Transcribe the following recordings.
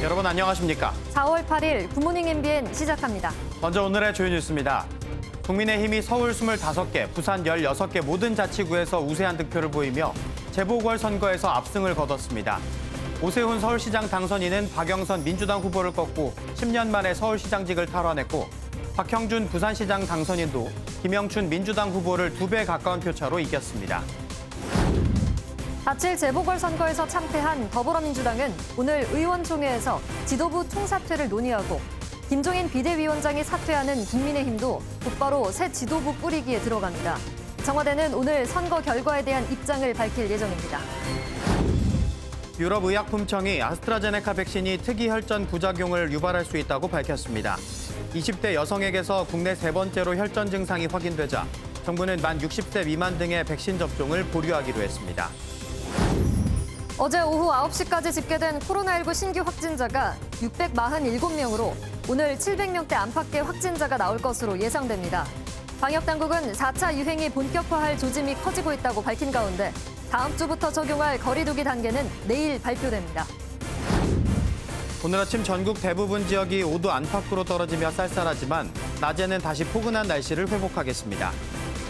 여러분 안녕하십니까? 4월 8일 굿모닝 MBN 시작합니다. 먼저 오늘의 주요 뉴스입니다. 국민의힘이 서울 25개, 부산 16개 모든 자치구에서 우세한 득표를 보이며 재보궐선거에서 압승을 거뒀습니다. 오세훈 서울시장 당선인은 박영선 민주당 후보를 꺾고 10년 만에 서울시장직을 탈환했고 박형준 부산시장 당선인도 김영춘 민주당 후보를 2배 가까운 표차로 이겼습니다. 4.7 재보궐선거에서 참패한 더불어민주당은 오늘 의원총회에서 지도부 총사퇴를 논의하고 김종인 비대위원장이 사퇴하는 국민의힘도 곧바로 새 지도부 꾸리기에 들어갑니다. 청와대는 오늘 선거 결과에 대한 입장을 밝힐 예정입니다. 유럽의약품청이 아스트라제네카 백신이 특이 혈전 부작용을 유발할 수 있다고 밝혔습니다. 20대 여성에게서 국내 3번째로 혈전 증상이 확인되자 정부는 만 60세 미만 등의 백신 접종을 보류하기로 했습니다. 어제 오후 9시까지 집계된 코로나19 신규 확진자가 647명으로 오늘 700명대 안팎의 확진자가 나올 것으로 예상됩니다. 방역당국은 4차 유행이 본격화할 조짐이 커지고 있다고 밝힌 가운데 다음 주부터 적용할 거리두기 단계는 내일 발표됩니다. 오늘 아침 전국 대부분 지역이 5도 안팎으로 떨어지며 쌀쌀하지만 낮에는 다시 포근한 날씨를 회복하겠습니다.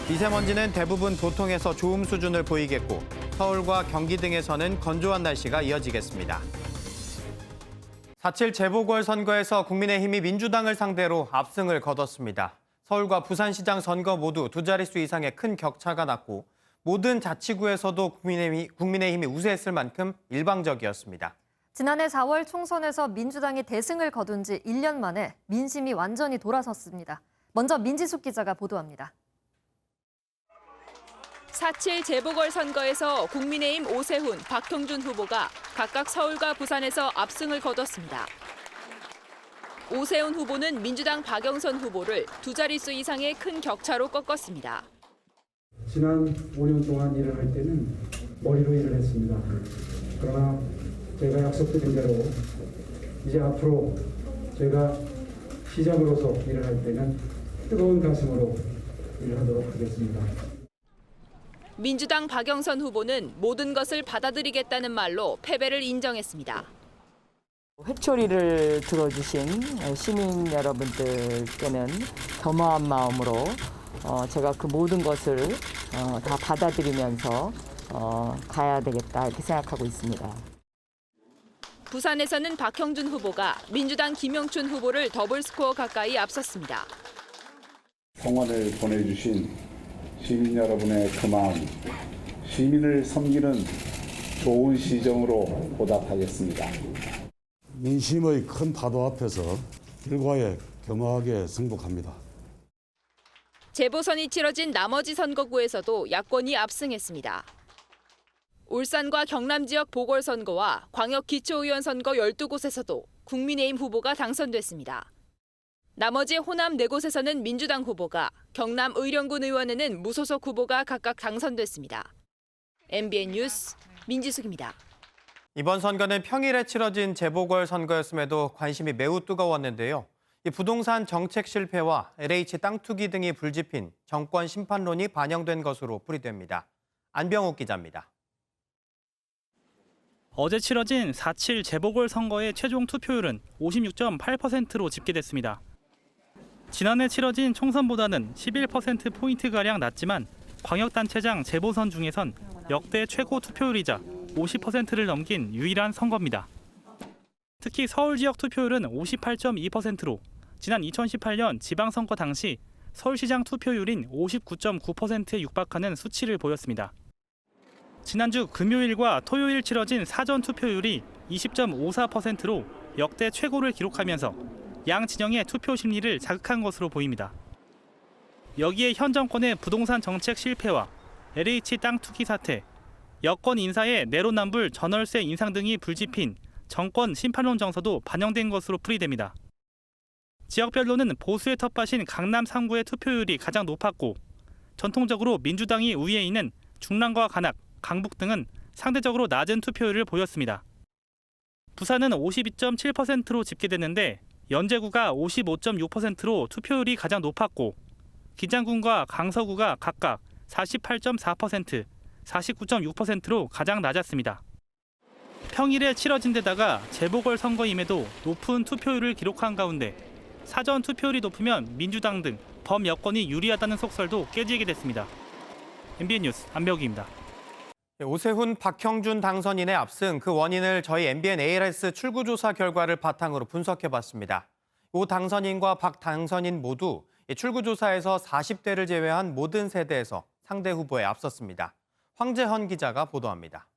미세먼지는 대부분 보통에서 좋음 수준을 보이겠고 서울과 경기 등에서는 건조한 날씨가 이어지겠습니다. 4.7 재보궐선거에서 국민의힘이 민주당을 상대로 압승을 거뒀습니다. 서울과 부산시장 선거 모두 두 자릿수 이상의 큰 격차가 났고 모든 자치구에서도 국민의힘이 우세했을 만큼 일방적이었습니다. 지난해 4월 총선에서 민주당이 대승을 거둔 지 1년 만에 민심이 완전히 돌아섰습니다. 먼저 민지숙 기자가 보도합니다. 4.7 재보궐선거에서 국민의힘 오세훈, 박형준 후보가 각각 서울과 부산에서 압승을 거뒀습니다. 오세훈 후보는 민주당 박영선 후보를 두 자릿수 이상의 큰 격차로 꺾었습니다. 지난 5년 동안 일을 할 때는 머리로 일을 했습니다. 그러나 제가 약속드린 대로 이제 앞으로 제가 시장으로서 일을 할 때는 뜨거운 가슴으로 일하도록 하겠습니다. 민주당 박영선 후보는 모든 것을 받아들이겠다는 말로 패배를 인정했습니다. 회초리를 들어주신 시민 여러분들께는 겸허한 마음으로 제가 그 모든 것을 다 받아들이면서 가야 되겠다 이렇게 생각하고 있습니다. 부산에서는 박형준 후보가 민주당 김영춘 후보를 더블 스코어 가까이 앞섰습니다. 성원을 보내주신 시민 여러분의 그 마음, 시민을 섬기는 좋은 시정으로 보답하겠습니다. 민심의 큰 파도 앞에서 결과에 겸허하게 승복합니다. 재보선이 치러진 나머지 선거구에서도 야권이 압승했습니다. 울산과 경남 지역 보궐선거와 광역기초의원 선거 12곳에서도 국민의힘 후보가 당선됐습니다. 나머지 호남 4곳에서는 민주당 후보가, 경남 의령군 의원에는 무소속 후보가 각각 당선됐습니다. MBN 뉴스 민지숙입니다. 이번 선거는 평일에 치러진 재보궐선거였음에도 관심이 매우 뜨거웠는데요. 이 부동산 정책 실패와 LH 땅 투기 등이 불집힌 정권 심판론이 반영된 것으로 풀이됩니다. 안병욱 기자입니다. 어제 치러진 4.7 재보궐선거의 최종 투표율은 56.8%로 집계됐습니다. 지난해 치러진 총선보다는 11%포인트가량 낮지만 광역단체장 재보선 중에선 역대 최고 투표율이자 50%를 넘긴 유일한 선거입니다. 특히 서울 지역 투표율은 58.2%로 지난 2018년 지방선거 당시 서울시장 투표율인 59.9%에 육박하는 수치를 보였습니다. 지난주 금요일과 토요일 치러진 사전 투표율이 20.54%로 역대 최고를 기록하면서 양 진영의 투표 심리를 자극한 것으로 보입니다. 여기에 현 정권의 부동산 정책 실패와 LH 땅 투기 사태, 여권 인사의 내로남불 전월세 인상 등이 불집힌 정권 심판론 정서도 반영된 것으로 풀이됩니다. 지역별로는 보수의 텃밭인 강남 3구의 투표율이 가장 높았고 전통적으로 민주당이 우위에 있는 중랑과 관악, 강북 등은 상대적으로 낮은 투표율을 보였습니다. 부산은 52.7%로 집계됐는데 연제구가 55.6%로 투표율이 가장 높았고 기장군과 강서구가 각각 48.4%, 49.6%로 가장 낮았습니다. 평일에 치러진 데다가 재보궐선거임에도 높은 투표율을 기록한 가운데 사전 투표율이 높으면 민주당 등 범여권이 유리하다는 속설도 깨지게 됐습니다. MBN 뉴스 안병기입니다. 오세훈, 박형준 당선인의 압승, 그 원인을 저희 MBN ALS 출구조사 결과를 바탕으로 분석해봤습니다. 오 당선인과 박 당선인 모두 출구조사에서 40대를 제외한 모든 세대에서 상대 후보에 앞섰습니다. 황재헌 기자가 보도합니다.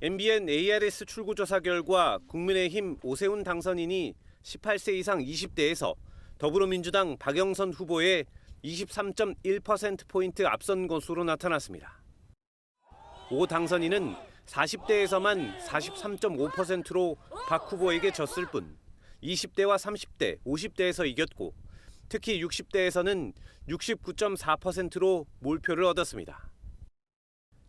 MBN ALS 출구조사 결과 국민의힘 오세훈 당선인이 18세 이상 20대에서 더불어민주당 박영선 후보에 23.1%포인트 앞선 것으로 나타났습니다. 오 당선인은 40대에서만 43.5%로 박 후보에게 졌을 뿐 20대와 30대, 50대에서 이겼고 특히 60대에서는 69.4%로 몰표를 얻었습니다.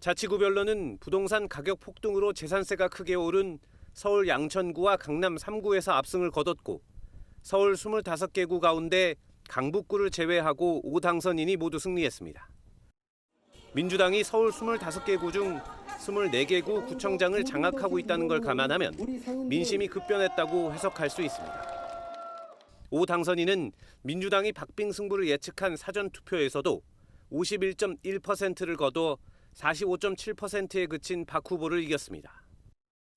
자치구별로는 부동산 가격 폭등으로 재산세가 크게 오른 서울 양천구와 강남 3구에서 압승을 거뒀고 서울 25개 구 가운데 강북구를 제외하고 5당선인이 모두 승리했습니다. 민주당이 서울 25개 구 중 24개 구 구청장을 장악하고 있다는 걸 감안하면 민심이 급변했다고 해석할 수 있습니다. 5당선인은 민주당이 박빙 승부를 예측한 사전투표에서도 51.1%를 거둬 45.7%에 그친 박 후보를 이겼습니다.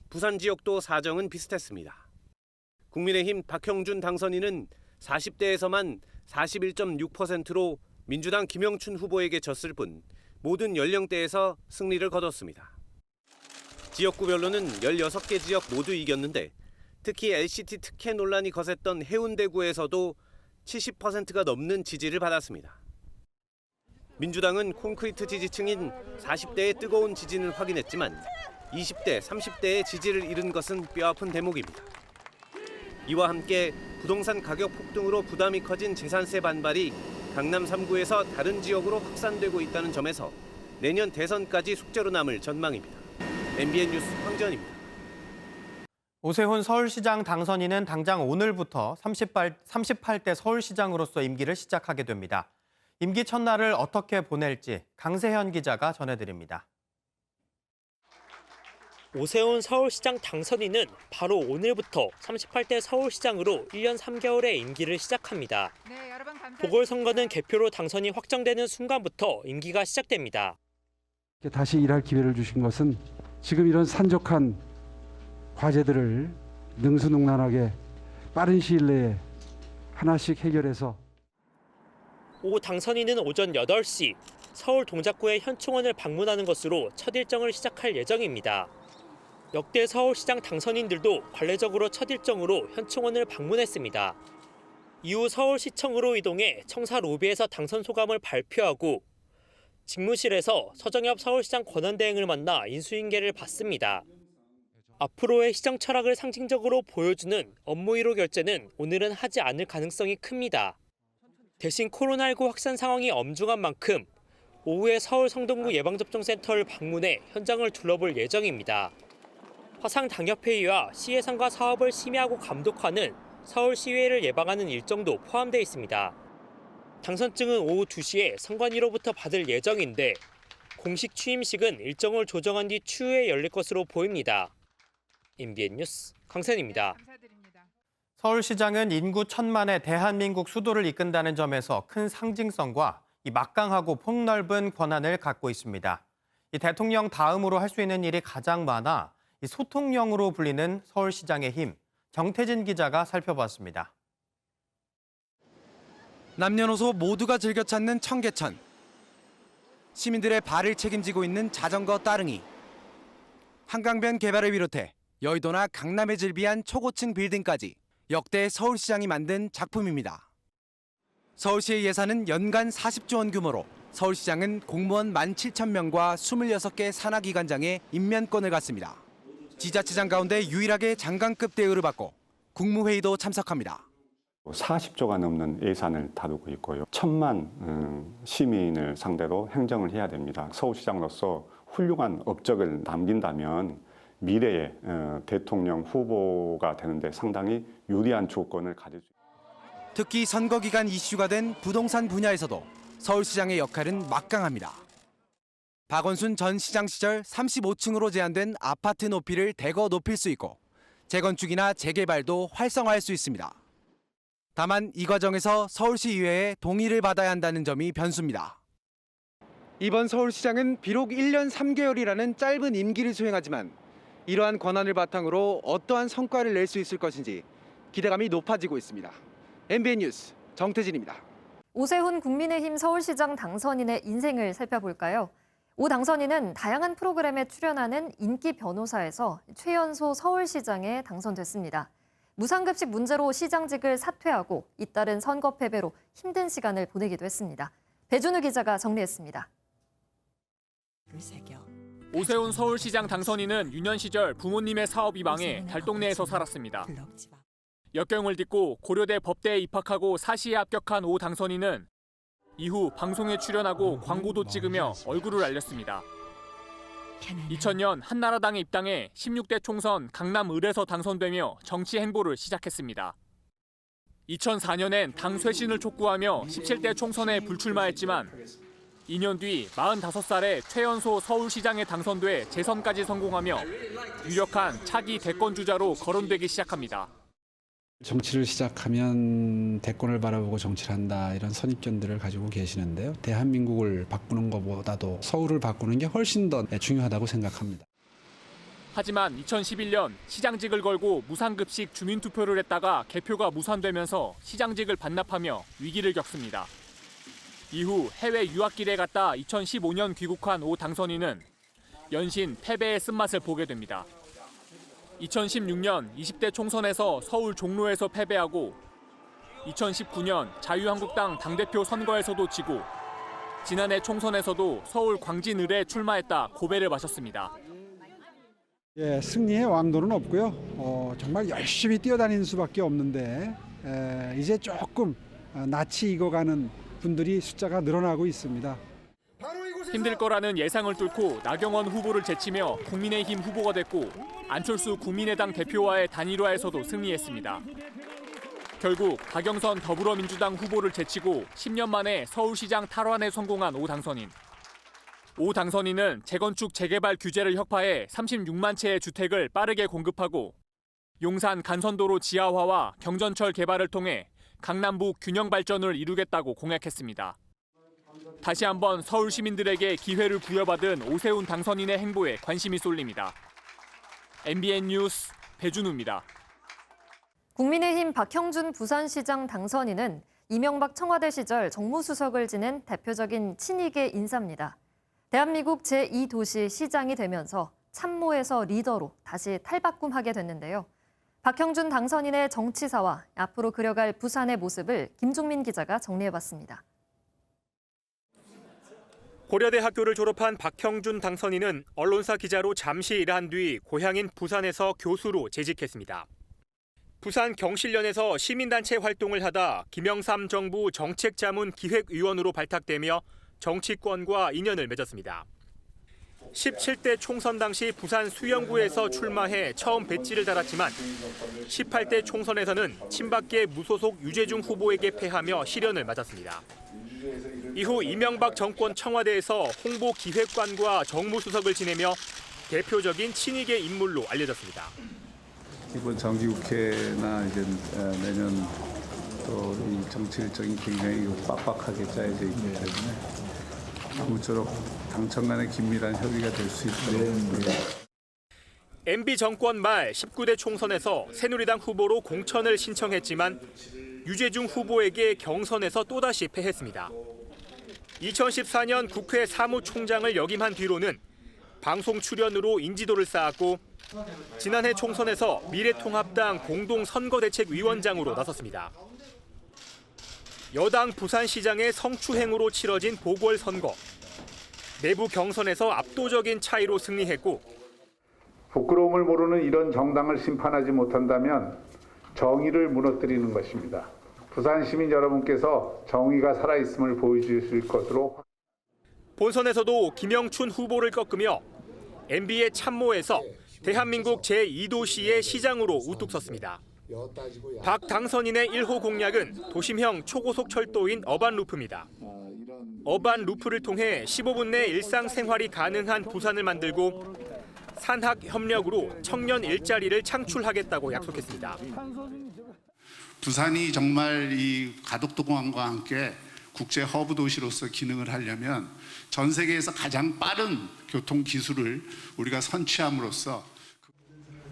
부산 지역도 사정은 비슷했습니다. 국민의힘 박형준 당선인은 40대에서만 41.6%로 민주당 김영춘 후보에게 졌을 뿐 모든 연령대에서 승리를 거뒀습니다. 지역구별로는 16개 지역 모두 이겼는데 특히 LCT 특혜 논란이 거셌던 해운대구에서도 70%가 넘는 지지를 받았습니다. 민주당은 콘크리트 지지층인 40대의 뜨거운 지진을 확인했지만 20대, 30대의 지지를 잃은 것은 뼈아픈 대목입니다. 이와 함께 부동산 가격 폭등으로 부담이 커진 재산세 반발이 강남 3구에서 다른 지역으로 확산되고 있다는 점에서 내년 대선까지 숙제로 남을 전망입니다. MBN 뉴스 황재헌입니다. 오세훈 서울시장 당선인은 당장 오늘부터 38대 서울시장으로서 임기를 시작하게 됩니다. 임기 첫날을 어떻게 보낼지 강세현 기자가 전해드립니다. 오세훈 서울시장 당선인은 바로 오늘부터 38대 서울시장으로 1년 3개월의 임기를 시작합니다. 보궐선거는 개표로 당선이 확정되는 순간부터 임기가 시작됩니다. 다시 일할 기회를 주신 것은 지금 이런 산적한 과제들을 능수능란하게 빠른 시일 내에 하나씩 해결해서 오 당선인은 오전 8시 서울 동작구의 현충원을 방문하는 것으로 첫 일정을 시작할 예정입니다. 역대 서울시장 당선인들도 관례적으로 첫 일정으로 현충원을 방문했습니다. 이후 서울시청으로 이동해 청사 로비에서 당선 소감을 발표하고 직무실에서 서정엽 서울시장 권한대행을 만나 인수인계를 받습니다. 앞으로의 시정 철학을 상징적으로 보여주는 업무 이로 결제는 오늘은 하지 않을 가능성이 큽니다. 대신 코로나19 확산 상황이 엄중한 만큼 오후에 서울 성동구 예방접종센터를 방문해 현장을 둘러볼 예정입니다. 화상당협회의와 시예산과 사업을 심의하고 감독하는 서울시의회를 예방하는 일정도 포함되어 있습니다. 당선증은 오후 2시에 선관위로부터 받을 예정인데 공식 취임식은 일정을 조정한 뒤 추후에 열릴 것으로 보입니다. MBN 뉴스 강세현입니다. 서울시장은 인구 1,000만의 대한민국 수도를 이끈다는 점에서 큰 상징성과 이 막강하고 폭넓은 권한을 갖고 있습니다. 이 대통령 다음으로 할 수 있는 일이 가장 많아 이 소통령으로 불리는 서울시장의 힘, 정태진 기자가 살펴봤습니다. 남녀노소 모두가 즐겨 찾는 청계천. 시민들의 발을 책임지고 있는 자전거 따릉이. 한강변 개발을 비롯해 여의도나 강남에 즐비한 초고층 빌딩까지 역대 서울시장이 만든 작품입니다. 서울시의 예산은 연간 40조 원 규모로 서울시장은 공무원 17,000명과 26개 산하기관장에 임면권을 갖습니다. 지자체장 가운데 유일하게 장관급 대우를 받고 국무회의도 참석합니다. 40조가 넘는 예산을 다루고 있고요. 1,000만 시민을 상대로 행정을 해야 됩니다. 서울시장으로서 훌륭한 업적을 남긴다면 미래의 대통령 후보가 되는데 상당히 유리한 조건을 가질 수 있습니다. 특히 선거 기간 이슈가 된 부동산 분야에서도 서울시장의 역할은 막강합니다. 박원순 전 시장 시절 35층으로 제한된 아파트 높이를 대거 높일 수 있고 재건축이나 재개발도 활성화할 수 있습니다. 다만 이 과정에서 서울시의회의 동의를 받아야 한다는 점이 변수입니다. 이번 서울시장은 비록 1년 3개월이라는 짧은 임기를 수행하지만 이러한 권한을 바탕으로 어떠한 성과를 낼 수 있을 것인지 기대감이 높아지고 있습니다. MBN 뉴스 정태진입니다. 오세훈 국민의힘 서울시장 당선인의 인생을 살펴볼까요? 오 당선인은 다양한 프로그램에 출연하는 인기 변호사에서 최연소 서울시장에 당선됐습니다. 무상급식 문제로 시장직을 사퇴하고 잇따른 선거 패배로 힘든 시간을 보내기도 했습니다. 배준우 기자가 정리했습니다. 오세훈 서울시장 당선인은 유년 시절 부모님의 사업이 망해 달동네에서 살았습니다. 역경을 딛고 고려대 법대에 입학하고 사시에 합격한 오 당선인은 이후 방송에 출연하고 광고도 찍으며 얼굴을 알렸습니다. 2000년 한나라당에 입당해 16대 총선 강남 을에서 당선되며 정치 행보를 시작했습니다. 2004년엔 당 쇄신을 촉구하며 17대 총선에 불출마했지만 2년 뒤 45살에 최연소 서울시장에 당선돼 재선까지 성공하며 유력한 차기 대권주자로 거론되기 시작합니다. 정치를 시작하면 대권을 바라보고 정치를 한다 이런 선입견들을 가지고 계시는데요. 대한민국을 바꾸는 것보다도 서울을 바꾸는 게 훨씬 더 중요하다고 생각합니다. 하지만 2011년 시장직을 걸고 무상급식 주민투표를 했다가 개표가 무산되면서 시장직을 반납하며 위기를 겪습니다. 이후 해외 유학길에 갔다 2015년 귀국한 오 당선인은 연신 패배의 쓴맛을 보게 됩니다. 2016년 20대 총선에서 서울 종로에서 패배하고 2019년 자유한국당 당대표 선거에서도 지고 지난해 총선에서도 서울 광진을에 출마했다 고배를 마셨습니다. 예, 승리의 왕도는 없고요. 정말 열심히 뛰어다니는 수밖에 없는데 이제 조금 낯이 익어가는 분들이 숫자가 늘어나고 있습니다. 힘들 거라는 예상을 뚫고 나경원 후보를 제치며 국민의힘 후보가 됐고 안철수 국민의당 대표와의 단일화에서도 승리했습니다. 결국 박영선 더불어민주당 후보를 제치고 10년 만에 서울시장 탈환에 성공한 오 당선인. 오 당선인은 재건축 재개발 규제를 혁파해 36만 채의 주택을 빠르게 공급하고 용산 간선도로 지하화와 경전철 개발을 통해 강남북 균형 발전을 이루겠다고 공약했습니다. 다시 한번 서울 시민들에게 기회를 부여받은 오세훈 당선인의 행보에 관심이 쏠립니다. MBN 뉴스 배준우입니다. 국민의힘 박형준 부산시장 당선인은 이명박 청와대 시절 정무수석을 지낸 대표적인 친이계 인사입니다. 대한민국 제2도시 시장이 되면서 참모에서 리더로 다시 탈바꿈하게 됐는데요. 박형준 당선인의 정치사와 앞으로 그려갈 부산의 모습을 김종민 기자가 정리해봤습니다. 고려대 학교를 졸업한 박형준 당선인은 언론사 기자로 잠시 일한 뒤 고향인 부산에서 교수로 재직했습니다. 부산 경실련에서 시민단체 활동을 하다 김영삼 정부 정책자문기획위원으로 발탁되며 정치권과 인연을 맺었습니다. 17대 총선 당시 부산 수영구에서 출마해 처음 배지를 달았지만 18대 총선에서는 친박계 무소속 유재중 후보에게 패하며 시련을 맞았습니다. 이후 이명박 정권 청와대에서 홍보기획관과 정무수석을 지내며 대표적인 친이계 인물로 알려졌습니다. 이번 정기국회나 이제 내년 또 이 정치 일정이 굉장히 빡빡하게 짜여져 있기 때문에 아무쪼록 당청 간의 긴밀한 협의가 될 수 있도록. MB 정권 말 19대 총선에서 새누리당 후보로 공천을 신청했지만 유재중 후보에게 경선에서 또다시 패했습니다. 2014년 국회 사무총장을 역임한 뒤로는 방송 출연으로 인지도를 쌓았고 지난해 총선에서 미래통합당 공동선거대책위원장으로 나섰습니다. 여당 부산시장의 성추행으로 치러진 보궐선거. 내부 경선에서 압도적인 차이로 승리했고 부끄러움을 모르는 이런 정당을 심판하지 못한다면 정의를 무너뜨리는 것입니다. 부산 시민 여러분께서 정의가 살아있음을 보여주실 것으로. 본선에서도 김영춘 후보를 꺾으며 MB의 참모에서 대한민국 제2도시의 시장으로 우뚝 섰습니다. 박 당선인의 1호 공약은 도심형 초고속 철도인 어반루프입니다. 어반루프를 통해 15분 내 일상생활이 가능한 부산을 만들고 산학협력으로 청년 일자리를 창출하겠다고 약속했습니다. 부산이 정말 이 가덕도공항과 함께 국제 허브 도시로서 기능을 하려면 전 세계에서 가장 빠른 교통 기술을 우리가 선취함으로써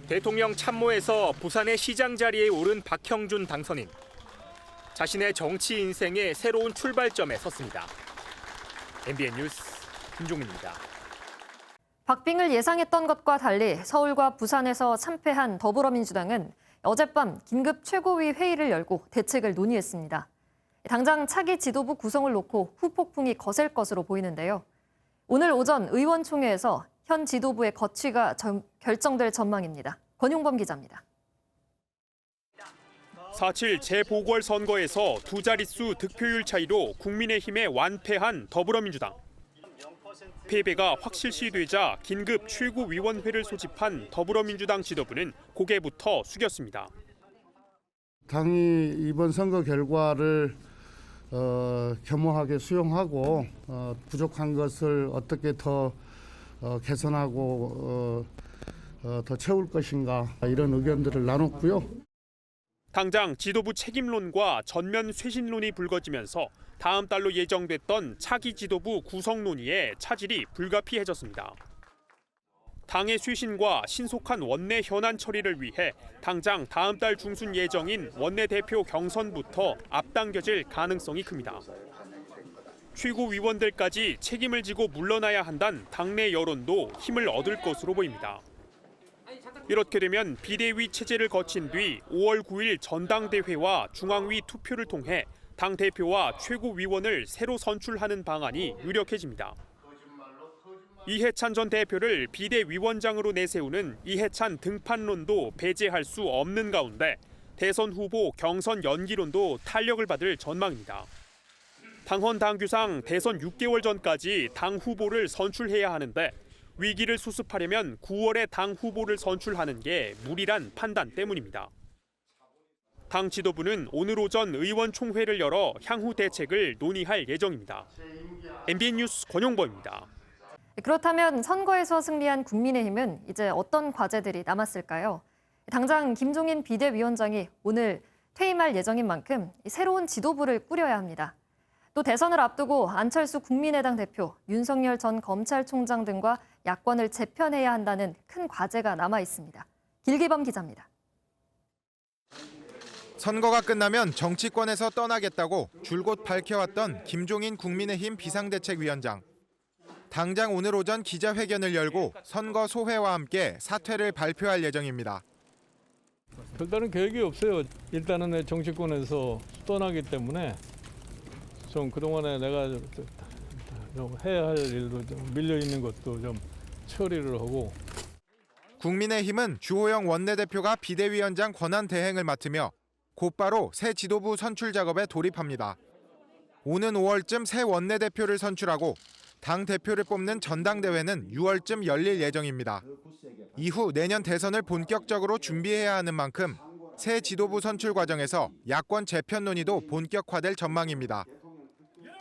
대통령 참모에서 부산의 시장 자리에 오른 박형준 당선인. 자신의 정치 인생의 새로운 출발점에 섰습니다. MBN 뉴스 김종민입니다. 박빙을 예상했던 것과 달리 서울과 부산에서 참패한 더불어민주당은 어젯밤 긴급 최고위 회의를 열고 대책을 논의했습니다. 당장 차기 지도부 구성을 놓고 후폭풍이 거셀 것으로 보이는데요. 오늘 오전 의원총회에서 현 지도부의 거취가 결정될 전망입니다. 권용범 기자입니다. 4.7 재보궐선거에서 두 자릿수 득표율 차이로 국민의힘에 완패한 더불어민주당. 패배가 확실시되자 긴급 최고위원회를 소집한 더불어민주당 지도부는 고개부터 숙였습니다. 당이 이번 선거 결과를 겸허하게 수용하고 부족한 것을 어떻게 더 개선하고 더 채울 것인가 이런 의견들을 나눴고요. 당장 지도부 책임론과 전면 쇄신론이 불거지면서 다음 달로 예정됐던 차기 지도부 구성 논의에 차질이 불가피해졌습니다. 당의 쇄신과 신속한 원내 현안 처리를 위해 당장 다음 달 중순 예정인 원내대표 경선부터 앞당겨질 가능성이 큽니다. 최고위원들까지 책임을 지고 물러나야 한다는 당내 여론도 힘을 얻을 것으로 보입니다. 이렇게 되면 비대위 체제를 거친 뒤 5월 9일 전당대회와 중앙위 투표를 통해 당대표와 최고위원을 새로 선출하는 방안이 유력해집니다. 이해찬 전 대표를 비대위원장으로 내세우는 이해찬 등판론도 배제할 수 없는 가운데 대선 후보 경선 연기론도 탄력을 받을 전망입니다. 당헌 당규상 대선 6개월 전까지 당 후보를 선출해야 하는데 위기를 수습하려면 9월에 당 후보를 선출하는 게 무리란 판단 때문입니다. 당 지도부는 오늘 오전 의원총회를 열어 향후 대책을 논의할 예정입니다. MBN 뉴스 권용범입니다. 그렇다면 선거에서 승리한 국민의힘은 이제 어떤 과제들이 남았을까요? 당장 김종인 비대위원장이 오늘 퇴임할 예정인 만큼 새로운 지도부를 꾸려야 합니다. 또 대선을 앞두고 안철수 국민의당 대표, 윤석열 전 검찰총장 등과 야권을 재편해야 한다는 큰 과제가 남아 있습니다. 길기범 기자입니다. 선거가 끝나면 정치권에서 떠나겠다고 줄곧 밝혀왔던 김종인 국민의힘 비상대책위원장. 당장 오늘 오전 기자회견을 열고 선거 소회와 함께 사퇴를 발표할 예정입니다. 별다른 계획이 없어요. 일단은 정치권에서 떠나기 때문에 좀 그동안에 내가 좀 해야 할 일도 좀 밀려 있는 것도 좀 처리를 하고. 국민의힘은 주호영 원내대표가 비대위원장 권한 대행을 맡으며 곧바로 새 지도부 선출 작업에 돌입합니다. 오는 5월쯤 새 원내대표를 선출하고 당 대표를 뽑는 전당대회는 6월쯤 열릴 예정입니다. 이후 내년 대선을 본격적으로 준비해야 하는 만큼 새 지도부 선출 과정에서 야권 재편 논의도 본격화될 전망입니다.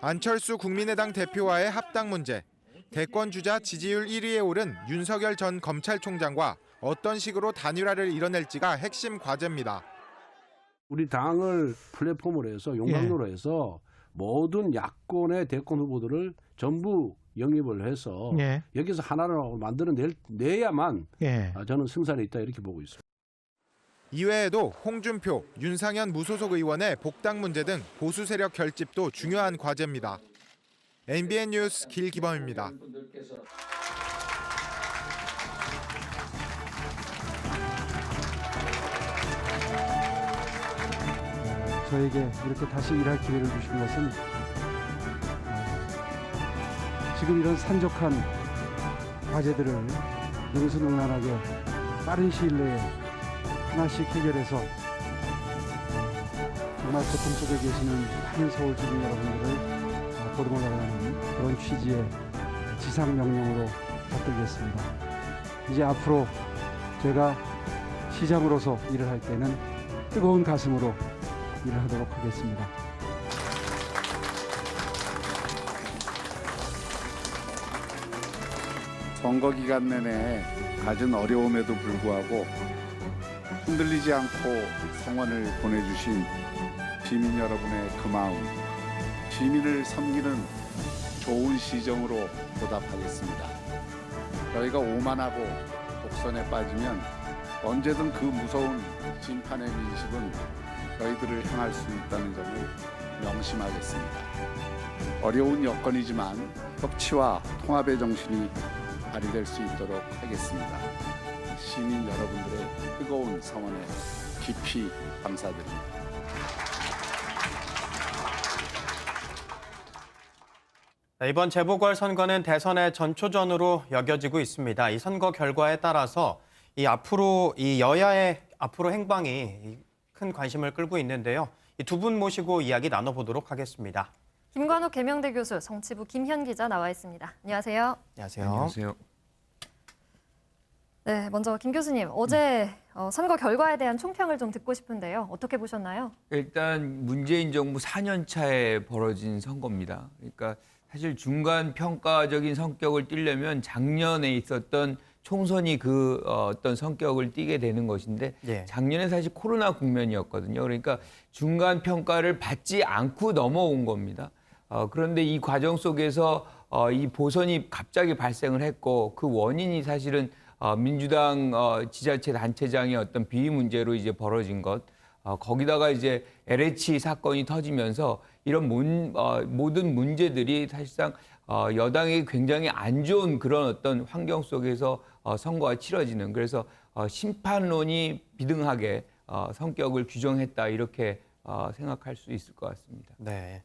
안철수 국민의당 대표와의 합당 문제, 대권 주자 지지율 1위에 오른 윤석열 전 검찰총장과 어떤 식으로 단일화를 이뤄낼지가 핵심 과제입니다. 우리 당을 플랫폼으로 해서 용광로로 해서 모든 야권의 대권 후보들을 전부 영입을 해서 여기서 하나를 만들어내야만 저는 승산이 있다 이렇게 보고 있습니다. 이외에도 홍준표, 윤상현 무소속 의원의 복당 문제 등 보수 세력 결집도 중요한 과제입니다. MBN 뉴스 길기범입니다. 저에게 이렇게 다시 일할 기회를 주신 것은 지금 이런 산적한 과제들을 능수능란하게 빠른 시일 내에 하나씩 해결해서 정말 고통 속에 계시는 많은 서울 주민 여러분들을 보듬어 나가는 그런 취지의 지상명령으로 받들겠습니다. 이제 앞으로 제가 시장으로서 일을 할 때는 뜨거운 가슴으로 일을 하도록 하겠습니다. 선거 기간 내내 갖은 어려움에도 불구하고 흔들리지 않고 성원을 보내주신 시민 여러분의 그 마음, 시민을 섬기는 좋은 시정으로 보답하겠습니다. 저희가 오만하고 독선에 빠지면 언제든 그 무서운 심판의 민식은 저희들을 향할 수 있다는 점을 명심하겠습니다. 어려운 여건이지만 협치와 통합의 정신이 발휘될 수 있도록 하겠습니다. 시민 여러분들의 뜨거운 성원에 깊이 감사드립니다. 이번 재보궐선거는 대선의 전초전으로 여겨지고 있습니다. 이 선거 결과에 따라서 앞으로 여야의 행방이 큰 관심을 끌고 있는데요. 이 두 분 모시고 이야기 나눠보도록 하겠습니다. 김관욱 계명대 교수, 정치부 김현 기자 나와 있습니다. 안녕하세요. 안녕하세요. 안녕하세요. 네, 먼저 김 교수님, 어제 선거 결과에 대한 총평을 좀 듣고 싶은데요. 어떻게 보셨나요? 일단 문재인 정부 4년 차에 벌어진 선거입니다. 그러니까 사실 중간 평가적인 성격을 띠려면 작년에 있었던 총선이 그 어떤 성격을 띠게 되는 것인데 작년에 사실 코로나 국면이었거든요. 그러니까 중간 평가를 받지 않고 넘어온 겁니다. 그런데 이 과정 속에서 이 보선이 갑자기 발생을 했고 그 원인이 사실은 민주당 지자체 단체장의 어떤 비위 문제로 이제 벌어진 것, 거기다가 이제 LH 사건이 터지면서 이런 모든 문제들이 사실상 여당이 굉장히 안 좋은 그런 어떤 환경 속에서 선거가 치러지는, 그래서 심판론이 비등하게 성격을 규정했다, 이렇게 생각할 수 있을 것 같습니다. 네.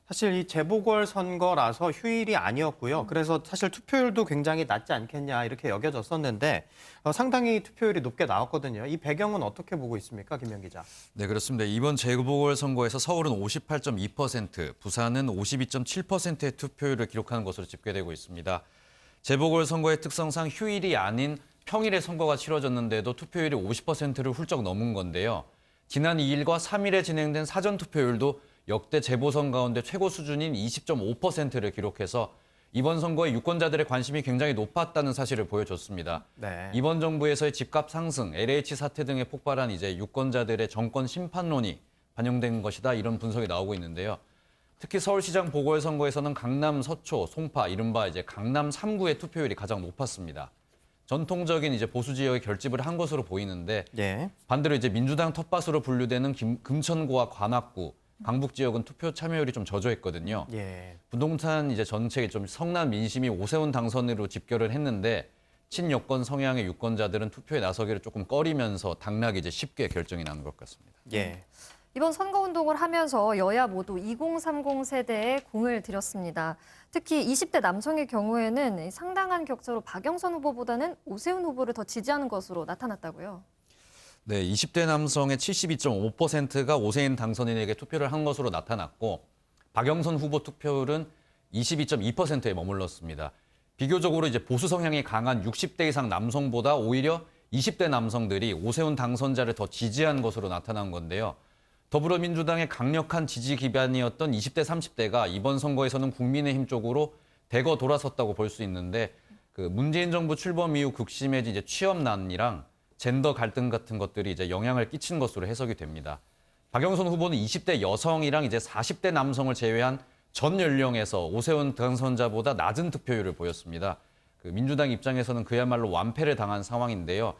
사실 이 재보궐선거라서 휴일이 아니었고요. 그래서 사실 투표율도 굉장히 낮지 않겠냐 이렇게 여겨졌었는데 상당히 투표율이 높게 나왔거든요. 이 배경은 어떻게 보고 있습니까, 김현 기자? 네, 그렇습니다. 이번 재보궐선거에서 서울은 58.2%, 부산은 52.7%의 투표율을 기록하는 것으로 집계되고 있습니다. 재보궐선거의 특성상 휴일이 아닌 평일에 선거가 치러졌는데도 투표율이 50%를 훌쩍 넘은 건데요. 지난 2일과 3일에 진행된 사전투표율도 역대 재보선 가운데 최고 수준인 20.5%를 기록해서 이번 선거에 유권자들의 관심이 굉장히 높았다는 사실을 보여줬습니다. 네. 이번 정부에서의 집값 상승, LH 사태 등에 폭발한 이제 유권자들의 정권 심판론이 반영된 것이다, 이런 분석이 나오고 있는데요. 특히 서울시장 보궐선거에서는 강남 서초, 송파, 이른바 이제 강남 3구의 투표율이 가장 높았습니다. 전통적인 이제 보수 지역의 결집을 한 것으로 보이는데 반대로 이제 민주당 텃밭으로 분류되는 금천구와 관악구, 강북 지역은 투표 참여율이 좀 저조했거든요. 부동산 이제 정책이 좀 성난 민심이 오세훈 당선으로 집결을 했는데 친여권 성향의 유권자들은 투표에 나서기를 조금 꺼리면서 당락이 이제 쉽게 결정이 나는 것 같습니다. 이번 선거운동을 하면서 여야 모두 2030 세대에 공을 들였습니다. 특히 20대 남성의 경우에는 상당한 격차로 박영선 후보보다는 오세훈 후보를 더 지지하는 것으로 나타났다고요. 네, 20대 남성의 72.5%가 오세훈 당선인에게 투표를 한 것으로 나타났고 박영선 후보 투표율은 22.2%에 머물렀습니다. 비교적으로 이제 보수 성향이 강한 60대 이상 남성보다 오히려 20대 남성들이 오세훈 당선자를 더 지지한 것으로 나타난 건데요. 더불어민주당의 강력한 지지 기반이었던 20대, 30대가 이번 선거에서는 국민의힘 쪽으로 대거 돌아섰다고 볼 수 있는데 그 문재인 정부 출범 이후 극심해진 이제 취업난이랑 젠더 갈등 같은 것들이 이제 영향을 끼친 것으로 해석이 됩니다. 박영선 후보는 20대 여성이랑 이제 40대 남성을 제외한 전 연령에서 오세훈 당선자보다 낮은 투표율을 보였습니다. 그 민주당 입장에서는 그야말로 완패를 당한 상황인데요.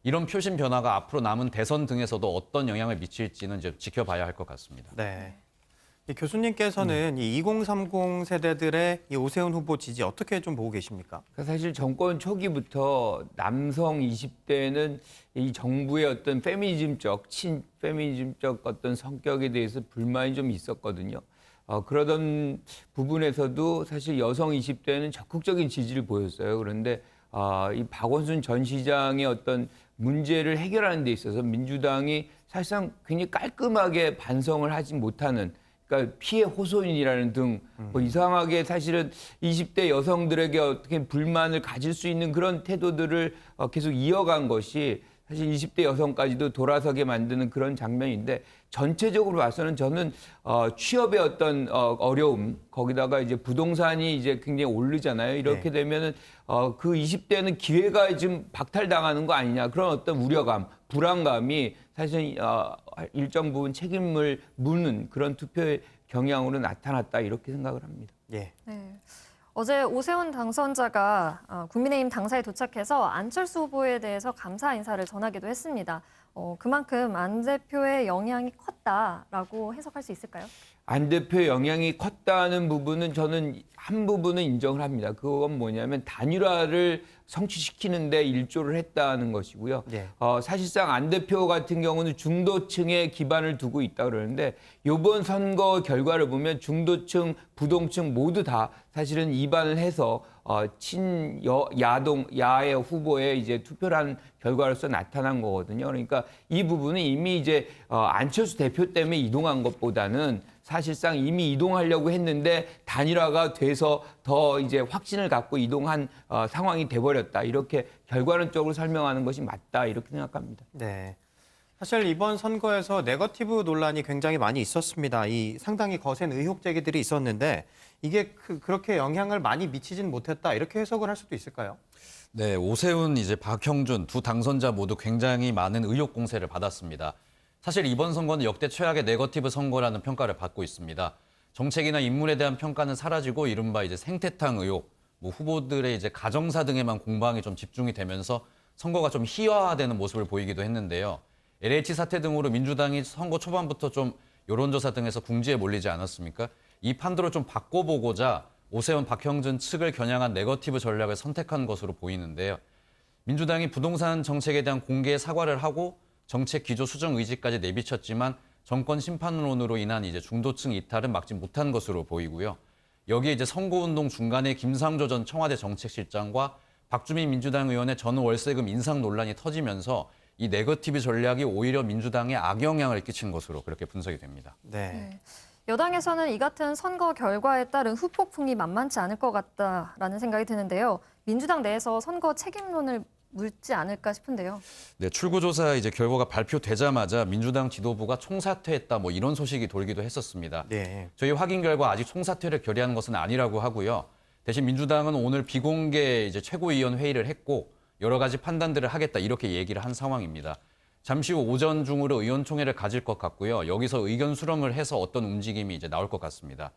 이런 표심 변화가 앞으로 남은 대선 등에서도 어떤 영향을 미칠지는 이제 지켜봐야 할 것 같습니다. 네. 교수님께서는 이 2030 세대들의 이 오세훈 후보 지지 어떻게 좀 보고 계십니까? 사실 정권 초기부터 남성 20대는 이 정부의 어떤 페미니즘적, 친페미니즘적 어떤 성격에 대해서 불만이 좀 있었거든요. 그러던 부분에서도 사실 여성 20대는 적극적인 지지를 보였어요. 그런데 이 박원순 전 시장의 어떤 문제를 해결하는 데 있어서 민주당이 사실상 굉장히 깔끔하게 반성을 하지 못하는, 그러니까 피해 호소인이라는 등 뭐 이상하게 사실은 20대 여성들에게 어떻게 불만을 가질 수 있는 그런 태도들을 계속 이어간 것이 사실 20대 여성까지도 돌아서게 만드는 그런 장면인데 전체적으로 봐서는 저는 취업의 어떤 어려움 거기다가 이제 부동산이 이제 굉장히 오르잖아요. 이렇게 되면은 그 20대는 기회가 좀 박탈당하는 거 아니냐 그런 어떤 우려감, 불안감이 사실 일정 부분 책임을 묻는 그런 투표의 경향으로 나타났다 이렇게 생각을 합니다. 예. 네. 어제 오세훈 당선자가 국민의힘 당사에 도착해서 안철수 후보에 대해서 감사 인사를 전하기도 했습니다. 그만큼 안 대표의 영향이 컸다라고 해석할 수 있을까요? 안 대표의 영향이 컸다는 부분은 저는 한 부분은 인정을 합니다. 그건 뭐냐면 단일화를 성취시키는데 일조를 했다는 것이고요. 사실상 안 대표 같은 경우는 중도층에 기반을 두고 있다 그러는데 이번 선거 결과를 보면 중도층, 부동층 모두 다 사실은 이반을 해서 야의 후보에 이제 투표를 한 결과로서 나타난 거거든요. 그러니까 이 부분은 이미 이제 안철수 대표 때문에 이동한 것보다는 사실상 이미 이동하려고 했는데 단일화가 돼서 더 이제 확신을 갖고 이동한 상황이 돼버렸다. 이렇게 결과론적으로 설명하는 것이 맞다. 이렇게 생각합니다. 네. 사실 이번 선거에서 네거티브 논란이 굉장히 많이 있었습니다. 이 상당히 거센 의혹 제기들이 있었는데 이게 그렇게 영향을 많이 미치진 못했다. 이렇게 해석을 할 수도 있을까요? 네, 오세훈, 이제 박형준 두 당선자 모두 굉장히 많은 의혹 공세를 받았습니다. 사실 이번 선거는 역대 최악의 네거티브 선거라는 평가를 받고 있습니다. 정책이나 인물에 대한 평가는 사라지고 이른바 이제 생태탕 의혹, 후보들의 이제 가정사 등에만 공방이 좀 집중이 되면서 선거가 좀 희화화되는 모습을 보이기도 했는데요. LH 사태 등으로 민주당이 선거 초반부터 좀 여론조사 등에서 궁지에 몰리지 않았습니까? 이 판도를 좀 바꿔보고자 오세훈, 박형준 측을 겨냥한 네거티브 전략을 선택한 것으로 보이는데요. 민주당이 부동산 정책에 대한 공개 사과를 하고 정책 기조 수정 의지까지 내비쳤지만 정권 심판론으로 인한 이제 중도층 이탈은 막지 못한 것으로 보이고요. 여기에 이제 선거운동 중간에 김상조 전 청와대 정책실장과 박주민 민주당 의원의 전 월세금 인상 논란이 터지면서 이 네거티브 전략이 오히려 민주당에 악영향을 끼친 것으로 그렇게 분석이 됩니다. 네. 여당에서는 이 같은 선거 결과에 따른 후폭풍이 만만치 않을 것 같다라는 생각이 드는데요. 민주당 내에서 선거 책임론을 물지 않을까 싶은데요. 네, 출구조사 이제 결과가 발표되자마자 민주당 지도부가 총사퇴했다 이런 소식이 돌기도 했었습니다. 네. 저희 확인 결과 아직 총사퇴를 결의한 것은 아니라고 하고요. 대신 민주당은 오늘 비공개 이제 최고위원 회의를 했고 여러 가지 판단들을 하겠다 이렇게 얘기를 한 상황입니다. 잠시 후 오전 중으로 의원총회를 가질 것 같고요. 여기서 의견 수렴을 해서 어떤 움직임이 이제 나올 것 같습니다.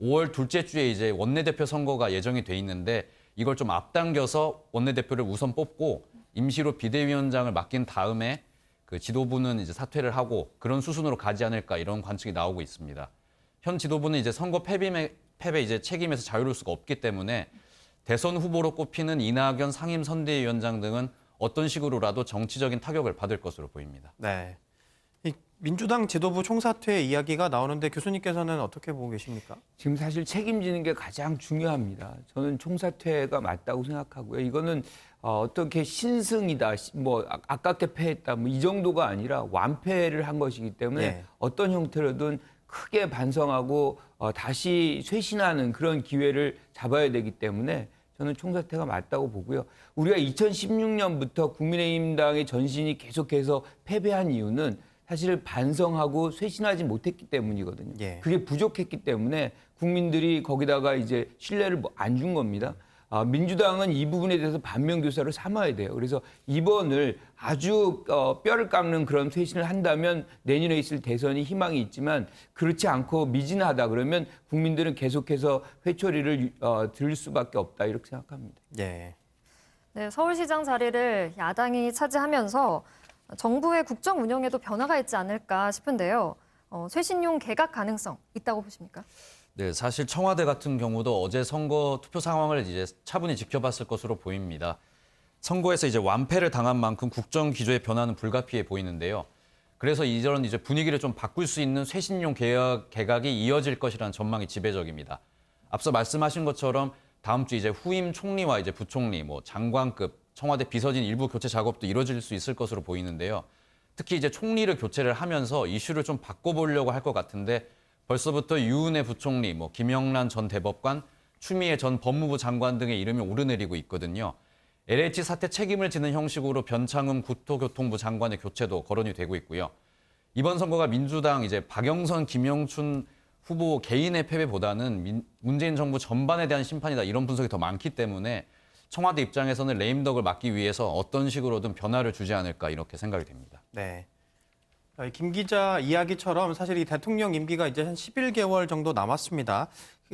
5월 둘째 주에 이제 원내대표 선거가 예정이 돼 있는데 이걸 좀 앞당겨서 원내대표를 우선 뽑고 임시로 비대위원장을 맡긴 다음에 그 지도부는 이제 사퇴를 하고 그런 수순으로 가지 않을까 이런 관측이 나오고 있습니다. 현 지도부는 이제 선거 패배 이제 책임에서 자유로울 수가 없기 때문에 대선 후보로 꼽히는 이낙연 상임선대위원장 등은 어떤 식으로라도 정치적인 타격을 받을 것으로 보입니다. 네. 이 민주당 지도부 총사퇴 이야기가 나오는데 교수님께서는 어떻게 보고 계십니까? 지금 사실 책임지는 게 가장 중요합니다. 저는 총사퇴가 맞다고 생각하고요. 이거는 어떻게 신승이다, 아깝게 패했다, 이 정도가 아니라 완패를 한 것이기 때문에 어떤 형태로든 크게 반성하고 다시 쇄신하는 그런 기회를 잡아야 되기 때문에 저는 총사퇴가 맞다고 보고요. 우리가 2016년부터 국민의힘당의 전신이 계속해서 패배한 이유는 사실 반성하고 쇄신하지 못했기 때문이거든요. 그게 부족했기 때문에 국민들이 거기다가 이제 신뢰를 안 준 겁니다. 민주당은 이 부분에 대해서 반면교사를 삼아야 돼요. 그래서 이번을 아주 뼈를 깎는 그런 쇄신을 한다면 내년에 있을 대선이 희망이 있지만 그렇지 않고 미진하다 그러면 국민들은 계속해서 회초리를 들을 수밖에 없다 이렇게 생각합니다. 네, 서울시장 자리를 야당이 차지하면서 정부의 국정 운영에도 변화가 있지 않을까 싶은데요. 쇄신용 개각 가능성 있다고 보십니까? 네, 사실 청와대 같은 경우도 어제 선거 투표 상황을 이제 차분히 지켜봤을 것으로 보입니다. 선거에서 이제 완패를 당한 만큼 국정 기조의 변화는 불가피해 보이는데요. 그래서 이런 이제 분위기를 좀 바꿀 수 있는 쇄신용 개각이 이어질 것이라는 전망이 지배적입니다. 앞서 말씀하신 것처럼 다음 주 이제 후임 총리와 이제 부총리, 장관급 청와대 비서진 일부 교체 작업도 이루어질 수 있을 것으로 보이는데요. 특히 이제 총리를 교체를 하면서 이슈를 좀 바꿔보려고 할 것 같은데 벌써부터 유은혜 부총리, 김영란 전 대법관, 추미애 전 법무부 장관 등의 이름이 오르내리고 있거든요. LH 사태 책임을 지는 형식으로 변창흠 국토교통부 장관의 교체도 거론이 되고 있고요. 이번 선거가 민주당 이제 박영선, 김영춘 후보 개인의 패배보다는 문재인 정부 전반에 대한 심판이다 이런 분석이 더 많기 때문에 청와대 입장에서는 레임덕을 막기 위해서 어떤 식으로든 변화를 주지 않을까 이렇게 생각이 됩니다. 네. 김 기자 이야기처럼 사실 이 대통령 임기가 이제 한 11개월 정도 남았습니다.